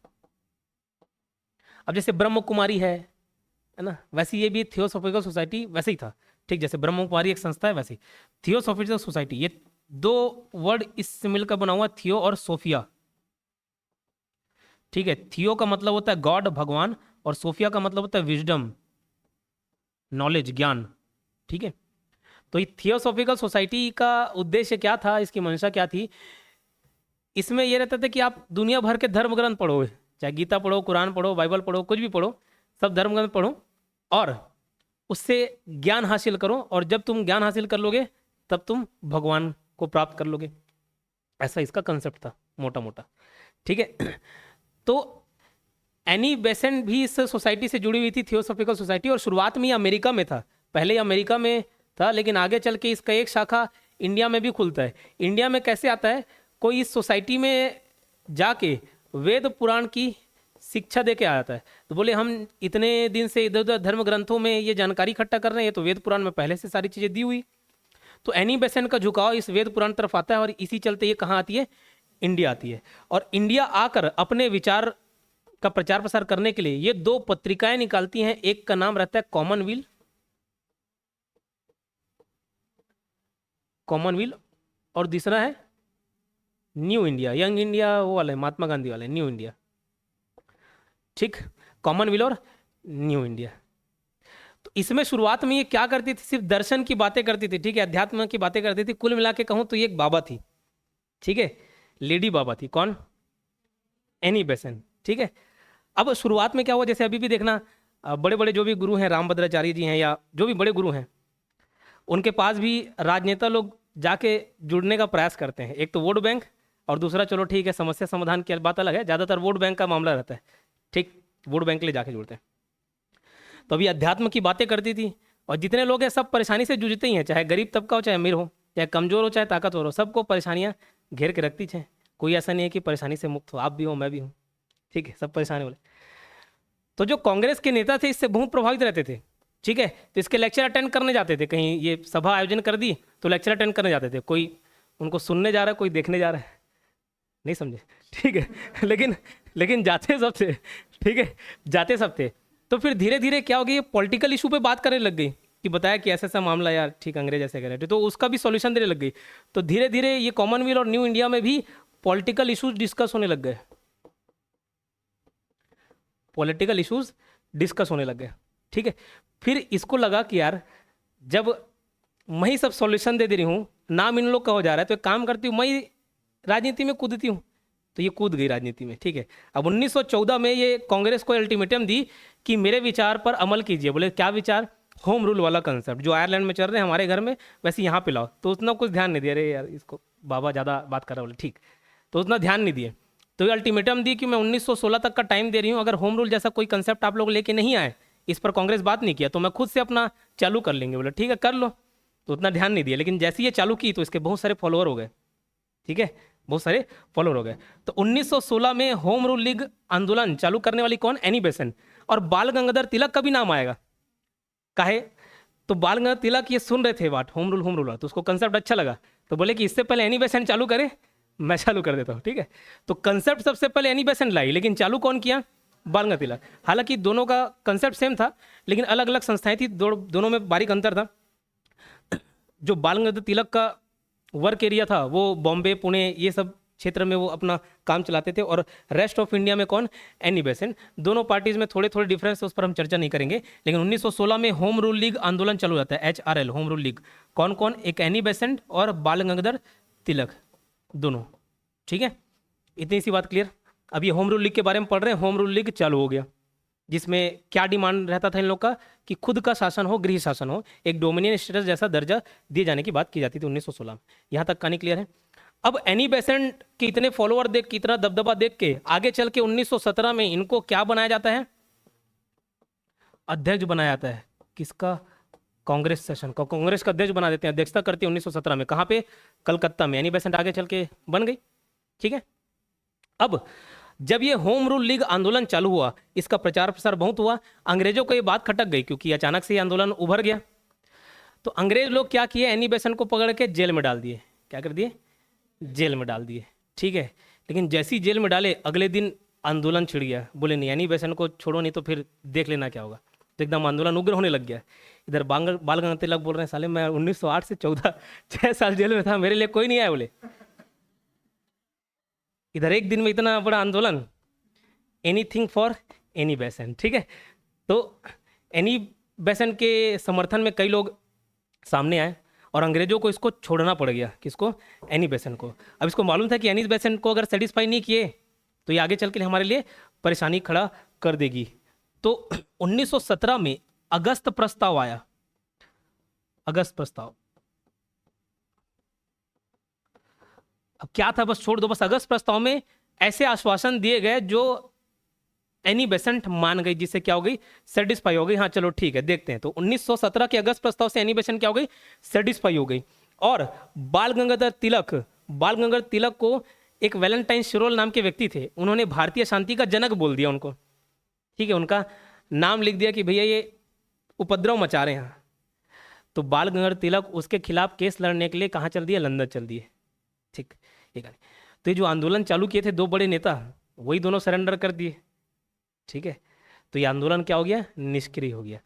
अब जैसे ब्रह्म कुमारी है ना, वैसे ये भी थियोसॉफिकल सोसाइटी वैसे ही था। ठीक, जैसे ब्रह्म कुमारी एक संस्था है, वैसे थियोसॉफिकल सोसाइटी, ये दो वर्ड इससे मिलकर बना हुआ, थियो और सोफिया। ठीक है, थियो का मतलब होता है गॉड, भगवान, और सोफिया का मतलब होता है विजडम, नॉलेज, ज्ञान। ठीक है, तो ये थियोसॉफिकल सोसाइटी का उद्देश्य क्या था, इसकी मंशा क्या थी? इसमें यह रहता था कि आप दुनिया भर के धर्म ग्रंथ पढ़ो, चाहे गीता पढ़ो, कुरान पढ़ो, बाइबल पढ़ो, कुछ भी पढ़ो, सब धर्म ग्रंथ पढ़ो और उससे ज्ञान हासिल करो, और जब तुम ज्ञान हासिल कर लोगे तब तुम भगवान को प्राप्त कर लोगे। ऐसा इसका कंसेप्ट था मोटा मोटा। ठीक है, तो एनी बेसेंट भी इस सोसाइटी से जुड़ी हुई थी, थियोसॉफिकल सोसाइटी, और शुरुआत में ये अमेरिका में था, पहले अमेरिका में था, लेकिन आगे चल के इसका एक शाखा इंडिया में भी खुलता है। इंडिया में कैसे आता है? कोई इस सोसाइटी में जाके वेद पुराण की शिक्षा दे के आता है, तो बोले हम इतने दिन से इधर उधर धर्म ग्रंथों में ये जानकारी इकट्ठा कर रहे हैं, तो वेद पुराण में पहले से सारी चीज़ें दी हुई। तो एनी बेसेंट का झुकाव इस वेद पुराण तरफ आता है, और इसी चलते ये कहाँ आती है? इंडिया आती है। और इंडिया आकर अपने विचार का प्रचार प्रसार करने के लिए ये दो पत्रिकाएं निकालती हैं। एक का नाम रहता है कॉमनवेल्थ, और दूसरा है न्यू इंडिया, यंग इंडिया वो वाला है, महात्मा गांधी वाले, न्यू इंडिया। ठीक, कॉमनवेल्थ और न्यू इंडिया। तो इसमें शुरुआत में ये क्या करती थी? सिर्फ दर्शन की बातें करती थी, ठीक है, अध्यात्म की बातें करती थी। कुल मिला के कहूँ तो ये एक बाबा थी, ठीक है, लेडी बाबा थी। कौन? Annie Besant. ठीक है, अब शुरुआत में क्या हुआ, जैसे अभी भी देखना, बड़े बड़े जो भी गुरु हैं, रामभद्राचार्य जी हैं या जो भी बड़े गुरु हैं, उनके पास भी राजनेता लोग जाके जुड़ने का प्रयास करते हैं। एक तो वोट बैंक, और दूसरा चलो ठीक है समस्या समाधान की बात अलग है, ज़्यादातर वोट बैंक का मामला रहता है। ठीक, वोट बैंक के लिए जाके जुड़ते हैं। तो अभी अध्यात्म की बातें करती थी, और जितने लोग हैं सब परेशानी से जूझते ही हैं, चाहे गरीब तबका हो, चाहे अमीर हो, चाहे कमजोर हो, चाहे ताकतवर हो, सबको परेशानियाँ घेर के रखती हैं। कोई ऐसा नहीं है कि परेशानी से मुक्त हो, आप भी हो, मैं भी हूँ। ठीक है, सब परेशानी वाले। तो जो कांग्रेस के नेता थे इससे बहुत प्रभावित रहते थे। ठीक है, तो इसके लेक्चर अटेंड करने जाते थे, कहीं ये सभा आयोजन कर दी तो लेक्चर अटेंड करने जाते थे, कोई उनको सुनने जा रहा है, कोई देखने जा रहा है, नहीं समझे? ठीक है, लेकिन जाते सब थे। ठीक है, जाते सब थे। तो फिर धीरे धीरे क्या हो गई, पॉलिटिकल इशू पे बात करने लग गई, कि बताया कि ऐसा ऐसा मामला यार, ठीक, अंग्रेज ऐसे कह रहे थे, तो उसका भी सॉल्यूशन देने लग गई। तो धीरे धीरे ये कॉमनवेल्थ और न्यू इंडिया में भी पॉलिटिकल इशूज डिस्कस होने लग गए, पॉलिटिकल इश्यूज डिस्कस होने लग गए। ठीक है, फिर इसको लगा कि यार जब मैं ही सब सॉल्यूशन दे रही हूँ, नाम इन लोग का हो जा रहा है, तो एक काम करती हूँ, मैं राजनीति में कूदती हूँ। तो ये कूद गई राजनीति में। ठीक है, अब 1914 में ये कांग्रेस को अल्टीमेटम दी कि मेरे विचार पर अमल कीजिए। बोले क्या विचार? होम रूल वाला कंसेप्ट जो आयरलैंड में चल रहे हैं हमारे घर में, वैसे यहाँ पे लाओ। तो उतना कुछ ध्यान नहीं दिया, अरे यार इसको बाबा ज़्यादा बात कर रहा, बोले ठीक, तो उतना ध्यान नहीं दिए। तो ये अल्टीमेटम दी कि मैं 1916 तक का टाइम दे रही हूँ, अगर होम रूल जैसा कोई कंसेप्ट आप लोग लेके नहीं आए, इस पर कांग्रेस बात नहीं किया, तो मैं खुद से अपना चालू कर लेंगे। बोले ठीक है कर लो। तो उतना ध्यान नहीं दिया, लेकिन जैसे ये चालू की तो इसके बहुत सारे फॉलोअर हो गए। ठीक है, बहुत सारे फॉलोअर हो गए। तो 1916 में होम रूल लीग आंदोलन चालू करने वाली कौन? Annie Besant. और बाल गंगाधर तिलक का भी नाम आएगा। काहे? तो बाल गंगाधर तिलक ये सुन रहे थे बात होम रूल, तो उसको कंसेप्ट अच्छा लगा, तो बोले कि इससे पहले एनी बेसेंट चालू करे, मैं चालू कर देता हूँ। ठीक है, तो कंसेप्ट सबसे पहले एनी बेसेंट लाई, लेकिन चालू कौन किया? बाल गंगाधर तिलक। हालांकि दोनों का कंसेप्ट सेम था, लेकिन अलग अलग संस्थाएं थी, दोनों में बारीक अंतर था। जो बाल गंगाधर तिलक का वर्क एरिया था वो बॉम्बे, पुणे, ये सब क्षेत्र में वो अपना काम चलाते थे, और रेस्ट ऑफ इंडिया में कौन? Annie Besant. दोनों पार्टीज में थोड़े थोड़े डिफरेंस है, उस पर हम चर्चा नहीं करेंगे। लेकिन 1916 में होम रूल लीग आंदोलन चालू जाता है, HRL, होम रूल लीग। कौन कौन? एक एनी बेसेंट और बाल गंगाधर तिलक, दोनों। ठीक है, इतनी सी बात क्लियर। अब ये होम रूल लीग के बारे में पढ़ रहे हैं, होम रूल लीग चालू हो गया। जिसमें क्या डिमांड रहता था इन लोग का कि खुद का शासन हो, गृह शासन हो, एक डोमिनियन स्टेटस जैसा दर्जा दिए जाने की बात की जाती थी 1916 में। यहाँ तक कहानी क्लियर है। अब एनी बेसेंट के इतने फॉलोअर देख के, इतना दबदबा देख के, आगे चल के 1917 में इनको क्या बनाया जाता है? अध्यक्ष बनाया जाता है। किसका? कांग्रेस सेशन का, कांग्रेस का अध्यक्ष बना देते हैं। अध्यक्षता करती है 1917 में। कहाँ पे? कलकत्ता में। एनी बेसेंट आगे चल के बन गई। ठीक है। अब जब ये होम रूल लीग आंदोलन चालू हुआ, इसका प्रचार प्रसार बहुत हुआ। अंग्रेजों को ये बात खटक गई क्योंकि अचानक से ये आंदोलन उभर गया। तो अंग्रेज लोग क्या किए? एनी बेसेंट को पकड़ के जेल में डाल दिए। क्या कर दिए? जेल में डाल दिए। ठीक है। लेकिन जैसी जेल में डाले, अगले दिन आंदोलन छिड़ गया। बोले नहीं, एनी बेसेंट को छोड़ो, नहीं तो फिर देख लेना क्या होगा। तो एकदम आंदोलन उग्र होने लग गया। इधर बाल गंगाधर तिलक बोल रहे हैं, साले मैं 1908 से 14 6 साल जेल में था, मेरे लिए कोई नहीं आया। बोले इधर एक दिन में इतना बड़ा आंदोलन, एनीथिंग फॉर एनी बेसेंट। ठीक है। तो एनी बेसेंट के समर्थन में कई लोग सामने आए और अंग्रेजों को इसको छोड़ना पड़ गया। किसको? एनी बेसेंट को। अब इसको मालूम था कि एनी बेसेंट को अगर सेटिस्फाई नहीं किए तो ये आगे चल के हमारे लिए परेशानी खड़ा कर देगी। तो 1917 में अगस्त प्रस्ताव आया। अगस्त प्रस्ताव अब क्या था? बस छोड़ दो। बस अगस्त प्रस्ताव में ऐसे आश्वासन दिए गए जो एनी बेसेंट मान गई, जिससे क्या हो गई? सेटिस्फाई हो गई। हाँ चलो ठीक है, देखते हैं। तो 1917 के अगस्त प्रस्ताव से एनी बेसेंट क्या हो गई? सेटिस्फाई हो गई। और बाल गंगाधर तिलक को एक वैलेंटाइन शिरोल नाम के व्यक्ति थे, उन्होंने भारतीय शांति का जनक बोल दिया उनको। ठीक है। उनका नाम लिख दिया कि भैया ये उपद्रव मचा रहे हैं। तो बाल गंगाधर तिलक उसके खिलाफ केस लड़ने के लिए कहाँ चल दिए? लंदन चल दिए। ठीक। तो ये जो आंदोलन चालू किए थे दो बड़े नेता, वही दोनों सरेंडर कर दिए। ठीक है। तो ये आंदोलन क्या हो गया? निष्क्रिय हो गया।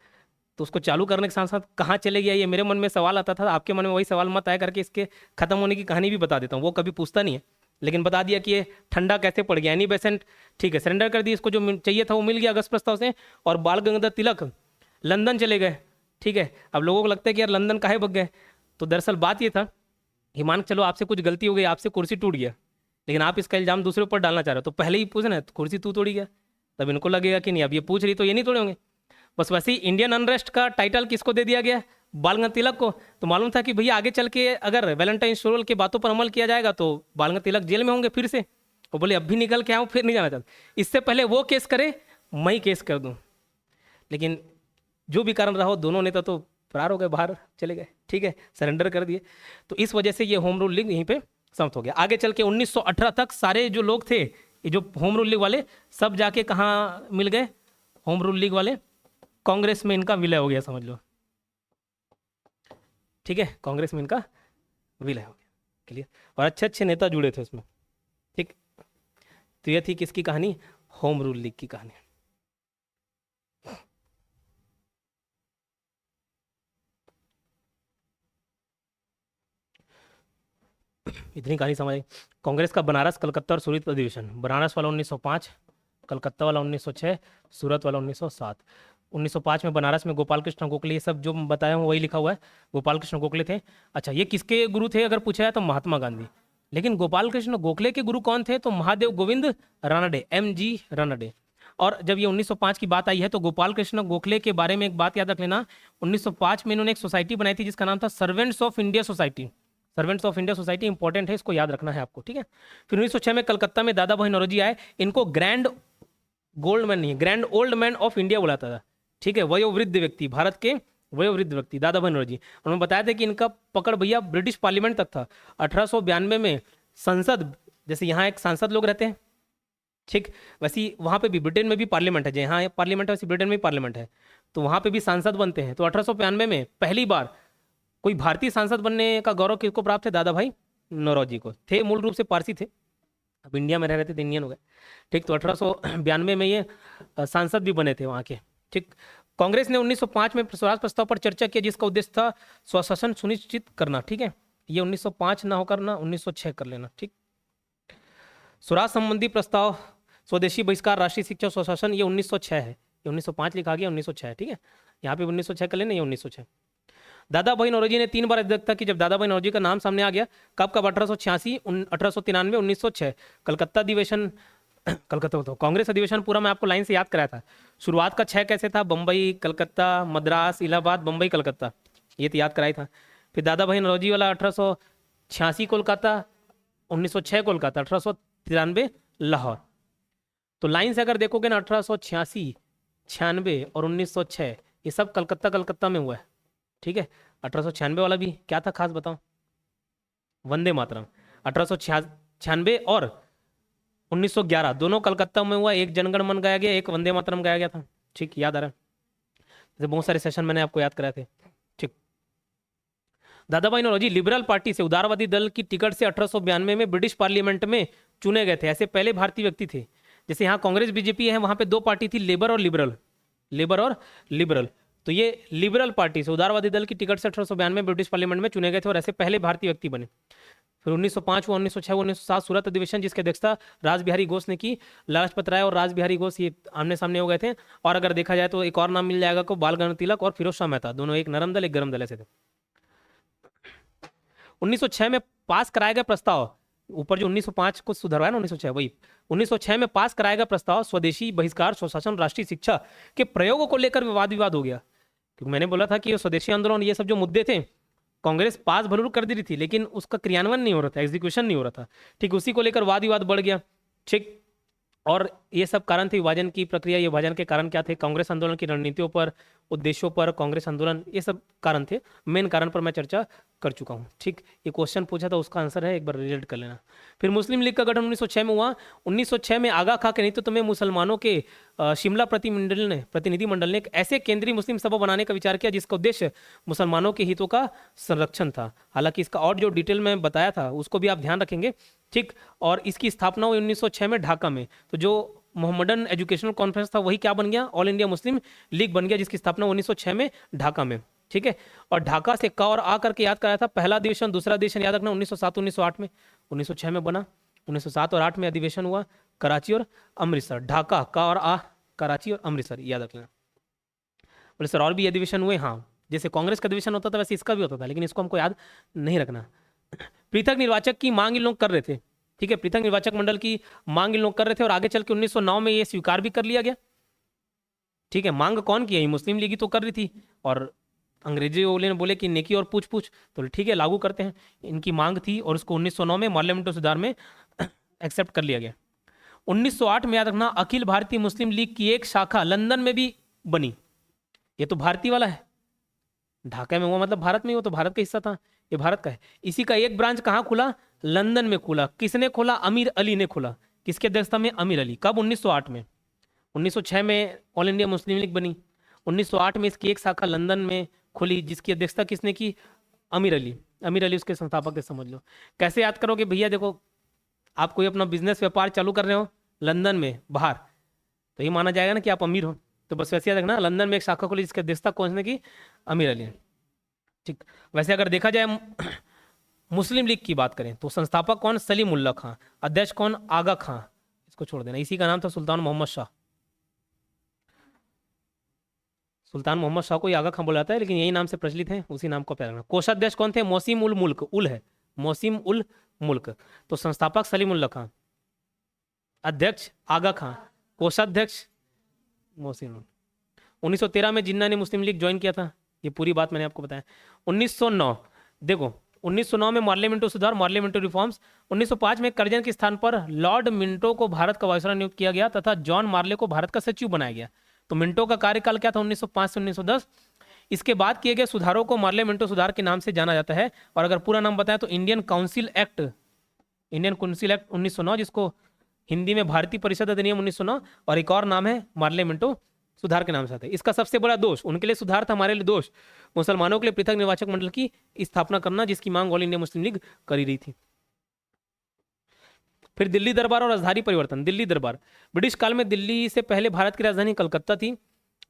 तो उसको चालू करने के साथ साथ कहाँ चले गया, ये मेरे मन में सवाल आता था। आपके मन में वही सवाल मत आया करके इसके खत्म होने की कहानी भी बता देता हूँ। वो कभी पूछता नहीं है, लेकिन बता दिया कि ये ठंडा कैसे पड़ गया। एनी बेसेंट ठीक है सरेंडर कर दिया, इसको जो चाहिए था वो मिल गया अगस्त प्रस्ताव से। और बाल गंगाधर तिलक लंदन चले गए। ठीक है। अब लोगों को लगता है कि यार लंदन काहे भग गए? तो दरअसल बात ये था, हिमान चलो आपसे कुछ गलती हो गई, आपसे कुर्सी टूट गया, लेकिन आप इसका इल्जाम दूसरे ऊपर डालना चाह रहे हो, तो पहले ही पूछना कुर्सी तू तोड़ी गया, तब इनको लगेगा कि नहीं अब ये पूछ रही तो ये नहीं तोड़े होंगे। बस वैसे ही इंडियन अनरेस्ट का टाइटल किसको दे दिया गया? बाल गंगाधर तिलक को। तो मालूम था कि भैया आगे चल के अगर वैलेंटाइन शिरोल की बातों पर अमल किया जाएगा तो बाल गंगाधर तिलक जेल में होंगे फिर से। वो बोले अब भी निकल के आऊँ, फिर नहीं जाना चाहता, इससे पहले वो केस करे मैं ही केस कर दूँ। लेकिन जो भी कारण रहा हो, दोनों नेता तो फरार हो गए, बाहर चले गए। ठीक है। सरेंडर कर दिए। तो इस वजह से ये होम रूल लीग यहीं पे समाप्त हो गया। आगे चल के 1918 तक सारे जो लोग थे, ये जो होम रूल लीग वाले, सब जाके कहाँ मिल गए? होम रूल लीग वाले कांग्रेस में इनका विलय हो गया, समझ लो। ठीक है। कांग्रेस में इनका विलय हो गया। क्लियर। और अच्छे अच्छे नेता जुड़े थे उसमें। ठीक। तो ये थी किसकी कहानी? होम रूल लीग की कहानी। इतनी कहानी समझ आई। कांग्रेस का बनारस, कलकत्ता और सूरत अधिवेशन। बनारस वाला 1905, कलकत्ता वाला 1906, सूरत वाला 1907। 1905 में बनारस में गोपाल कृष्ण गोखले, ये सब जो बताया हूँ वही लिखा हुआ है, गोपाल कृष्ण गोखले थे। अच्छा, ये किसके गुरु थे अगर पूछा जाए तो महात्मा गांधी। लेकिन गोपाल कृष्ण गोखले के गुरु कौन थे? तो महादेव गोविंद रानडे, MG रानडे। और जब ये 1905 की बात आई है तो गोपाल कृष्ण गोखले के बारे में एक बात याद रख लेना। 1905 में इन्होंने एक सोसाइटी बनाई थी जिसका नाम था servants of India society. Servants of India society important है, इसको याद रखना है आपको। ठीक है। फिर 1906 में कलकत्ता में दादा भाई नौरोजी आए। इनको ग्रैंड गोल्ड मैन नहीं, grand old man of India बुलाता था। ठीक है। वयोवृद्ध व्यक्ति, भारत के वयोवृद्ध व्यक्ति दादा भाई नौरोजी। उन्होंने बताया था कि इनका पकड़ भैया ब्रिटिश पार्लियामेंट तक था। 1892 में संसद, जैसे यहाँ एक सांसद लोग रहते हैं, ठीक वैसी वहाँ पे भी ब्रिटेन में भी पार्लियामेंट है। जहाँ पार्लियामेंट है वैसे ब्रिटेन में भी पार्लियामेंट है, तो वहाँ पे भी सांसद बनते हैं। तो 1892 में पहली बार कोई भारतीय सांसद बनने का गौरव किसको प्राप्त है? दादा भाई नौरोजी को। थे मूल रूप से पारसी थे, अब इंडिया में रह रहे थे तो इंडियन हो गए। ठीक। तो 1892 में ये सांसद भी बने थे वहाँ के। ठीक। कांग्रेस ने 1905 में स्वराज प्रस्ताव पर चर्चा किया जिसका उद्देश्य था स्वशासन सुनिश्चित करना। ठीक है। ये 1905 ना होकर ना 1906 कर लेना। ठीक। स्वराज संबंधी प्रस्ताव, स्वदेशी बहिष्कार, राष्ट्रीय शिक्षा, स्वशासन, ये 1906 है। ये 1905 लिखा गया, 1906। ठीक है। यहाँ पे 1906 कर लेना, ये 1906। दादा भाई नौरोजी ने 3 बार अध्यक्षता की। जब दादा भाई नौरोजी का नाम सामने आ गया, कब 1886, 1893, 1906। कलकत्ता अधिवेशन कलकत्ता तो कांग्रेस अधिवेशन पूरा मैं आपको लाइन से याद कराया था। शुरुआत का 6 कैसे था, बम्बई, कलकत्ता, मद्रास, इलाहाबाद, बम्बई, कलकत्ता, ये तो याद कराया था। फिर दादा भाई नौरोजी वाला 1886 कोलकाता, 1906 कोलकाता, 1893 लाहौर। तो लाइन से अगर देखोगे ना 1886, 96 और 1906 ये सब कलकत्ता कलकत्ता में हुआ है। ठीक है, 1896 वाला भी क्या था खास बताओ, वंदे मातरम। 1896 और 1911 दोनों कलकत्ता में हुआ, एक जनगण मन गाया गया, एक वंदे मातरम गाया गया था। ठीक, याद आ रहा है, जैसे बहुत सारे सेशन मैंने आपको याद कराए थे। ठीक, दादा भाई नौरोजी लिबरल पार्टी से उदारवादी दल की टिकट से 1892 में ब्रिटिश पार्लियामेंट में चुने गए थे। ऐसे पहले भारतीय व्यक्ति थे। जैसे यहाँ कांग्रेस बीजेपी है, वहां पे दो पार्टी थी, लेबर और लिबरल, लेबर और लिबरल। तो ये लिबरल पार्टी से उदारवादी दल की टिकट से 1892 में ब्रिटिश पार्लियामेंट में चुने गए थे और ऐसे पहले भारतीय व्यक्ति बने। फिर 1905 हुआ, 1906 हुआ, 1907 सूरत अधिवेशन जिसकी अध्यक्षता राज बिहारी घोष ने की। लाजपत राय और राज बिहारी घोष ये आमने सामने हो गए थे। और अगर देखा जाए तो एक और नाम मिल जाएगा को, बाल गंगाधर तिलक और फिरोज शाह मेहता, दोनों एक नरम दल एक गरम दल ऐसे थे। 1906 में पास कराया गया प्रस्ताव, ऊपर जो 1905 को सुधरवाया ना 1906, वही 1906 में पास कराया गया प्रस्ताव स्वदेशी बहिष्कार स्वशासन राष्ट्रीय शिक्षा के प्रयोगों को लेकर वाद विवाद हो गया। क्योंकि मैंने बोला था कि ये स्वदेशी आंदोलन ये सब जो मुद्दे थे कांग्रेस पास भरूर कर दी रही थी, लेकिन उसका क्रियान्वयन नहीं हो रहा था, एग्जीक्यूशन नहीं हो रहा था। ठीक, उसी को लेकर वाद विवाद बढ़ गया। ठीक, और ये सब कारण थे विभाजन की प्रक्रिया। ये विभाजन के कारण क्या थे, कांग्रेस आंदोलन की रणनीतियों पर, उद्देश्यों पर, कांग्रेस आंदोलन, ये सब कारण थे। मेन कारण पर मैं चर्चा कर चुका हूँ। ठीक, ये क्वेश्चन पूछा था, उसका आंसर है, एक बार रिलेट कर लेना। फिर मुस्लिम लीग का गठन 1906 में हुआ। 1906 में आगा खां के नेतृत्व में मुसलमानों के शिमला प्रतिनिधि मंडल ने एक ऐसे केंद्रीय मुस्लिम सभा बनाने का विचार किया जिसका उद्देश्य मुसलमानों के हितों का संरक्षण था। हालांकि इसका और जो डिटेल में बताया था उसको भी आप ध्यान रखेंगे। ठीक, और इसकी स्थापना हुई 1906 में ढाका में। तो जो मोहम्मदन एजुकेशनल कॉन्फ्रेंस था वही क्या बन गया, ऑल इंडिया मुस्लिम लीग बन गया, जिसकी स्थापना 1906 में ढाका में। ठीक है, और ढाका से का और आ करके याद कराया था। पहला अधिवेशन दूसरा अधिवेशन याद रखना 1907 1908 में, 1906 में बना, 1907 और 8 में अधिवेशन हुआ कराची और अमृतसर। ढाका का और आ, कराची और अमृतसर, याद रखना। बोले सर और भी अधिवेशन हुए, हाँ, जैसे कांग्रेस का अधिवेशन होता था वैसे इसका भी होता था, लेकिन इसको हमको याद नहीं रखना। पृथक निर्वाचक की मांग इन लोग कर रहे थे। ठीक है, पृथक निर्वाचक मंडल की मांग इन लोग कर रहे थे और आगे चल के 1909 में ये स्वीकार भी कर लिया गया। ठीक है, मांग कौन की है, मुस्लिम लीग ही तो कर रही थी, और अंग्रेजी वाले ने बोले कि नेकी और पूछ पूछ, तो ठीक है लागू करते हैं, इनकी मांग थी और उसको 1909 में पार्लियामेंट सुधार में एक्सेप्ट कर लिया गया। 1908 में याद रखना अखिल भारतीय मुस्लिम लीग की एक शाखा लंदन में भी बनी। ये तो भारतीय वाला है, ढाका में हुआ मतलब भारत में ही, वो तो भारत का हिस्सा था, ये भारत का है। इसी का एक ब्रांच कहाँ खुला, लंदन में खुला। किसने खोला, अमीर अली ने खोला। किसके अध्यक्षता में, अमीर अली। कब, 1908 में। 1906 में ऑल इंडिया मुस्लिम लीग बनी, 1908 में इसकी एक शाखा लंदन में खुली जिसकी अध्यक्षता किसने की, अमीर अली। अमीर अली उसके संस्थापक है, समझ लो। कैसे याद करोगे भैया, देखो आप कोई अपना बिजनेस व्यापार चालू कर रहे हो लंदन में बाहर, तो ये माना जाएगा ना कि आप अमीर हो, तो बस वैसे याद रखना लंदन में एक शाखा खुली जिसकी अध्यक्षता कौन ने की, अमीर अली। ठीक, वैसे अगर देखा जाए मुस्लिम लीग की बात करें तो संस्थापक कौन, सलीम उल्लाह खां, अध्यक्ष कौन, आगा खां, इसको छोड़ देना। इसी का नाम था सुल्तान मोहम्मद शाह। सुल्तान मोहम्मद शाह को आगा खां बोला जाता है, लेकिन यही नाम से प्रचलित है, उसी नाम को प्यार रखना। कोषाध्यक्ष कौन थे, मोसिम उल मुल्क, उल है मोसिम उल मुल्क। तो संस्थापक सलीम उल्लाह खां, अध्यक्ष आगा खां, कोषाध्यक्ष मोसिम। 1913 में जिन्ना ने मुस्लिम लीग ज्वाइन किया था, ये पूरी बात मैंने आपको बताया। 1909 देखो, 1909 में मार्लियामेंटो सुधार, मार्लियामेंटो रिफॉर्म्स। 1905 में कर्जन के स्थान पर लॉर्ड मिंटो को भारत का वायसराय नियुक्त किया गया तथा जॉन मार्ले को भारत का सचिव बनाया गया। तो मिंटो का कार्यकाल क्या था, 1905 से 1910। इसके बाद किए गए सुधारों को मार्लियामेंटो सुधार के नाम से जाना जाता है। और अगर पूरा नाम बताएं तो Indian council act, Indian council act 1909, जिसको हिंदी में भारतीय परिषद अधिनियम 1909, और एक और नाम है मार्लियामेंटो सुधार के नाम से आता है। इसका सबसे बड़ा दोष, उनके लिए सुधार था, हमारे लिए दोष, मुसलमानों के लिए पृथक निर्वाचक मंडल की स्थापना करना, जिसकी मांग ऑल इंडिया मुस्लिम लीग कर रही थी। फिर दिल्ली दरबार और राजधानी परिवर्तन। दिल्ली दरबार, ब्रिटिश काल में दिल्ली से पहले भारत की राजधानी कलकत्ता थी।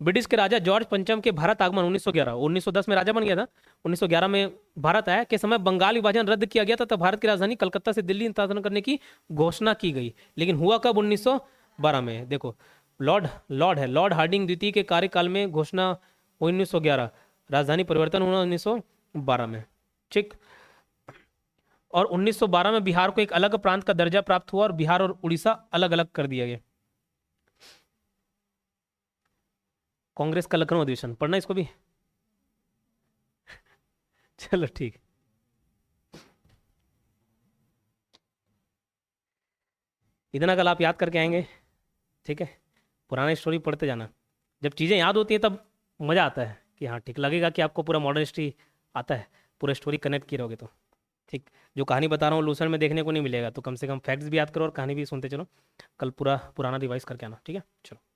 ब्रिटिश के राजा जॉर्ज पंचम के भारत आगमन 1911, 1910 में राजा बन गया था, 1911 में भारत आया के समय बंगाल विभाजन रद्द किया गया था, तब भारत की राजधानी कलकत्ता से दिल्ली स्थानांतरण करने की घोषणा की गई। लेकिन हुआ कब, 1912 में। देखो लॉर्ड हार्डिंग द्वितीय के कार्यकाल में घोषणा 1911, राजधानी परिवर्तन हुआ 1912 में। ठीक, और 1912 में बिहार को एक अलग प्रांत का दर्जा प्राप्त हुआ और बिहार और उड़ीसा अलग अलग कर दिया गया। कांग्रेस का लखनऊ अधिवेशन पढ़ना इसको भी। चलो ठीक। इतना कल आप याद करके आएंगे, ठीक है। पुरानी स्टोरी पढ़ते जाना, जब चीज़ें याद होती है तब मज़ा आता है कि हाँ ठीक लगेगा कि आपको पूरा मॉडर्न हिस्ट्री आता है, पूरा स्टोरी कनेक्ट किए रहोगे तो ठीक। जो कहानी बता रहा हूँ लूसेंट में देखने को नहीं मिलेगा, तो कम से कम फैक्ट्स भी याद करो और कहानी भी सुनते चलो। कल पूरा पुराना रिवाइज करके आना, ठीक है। चलो।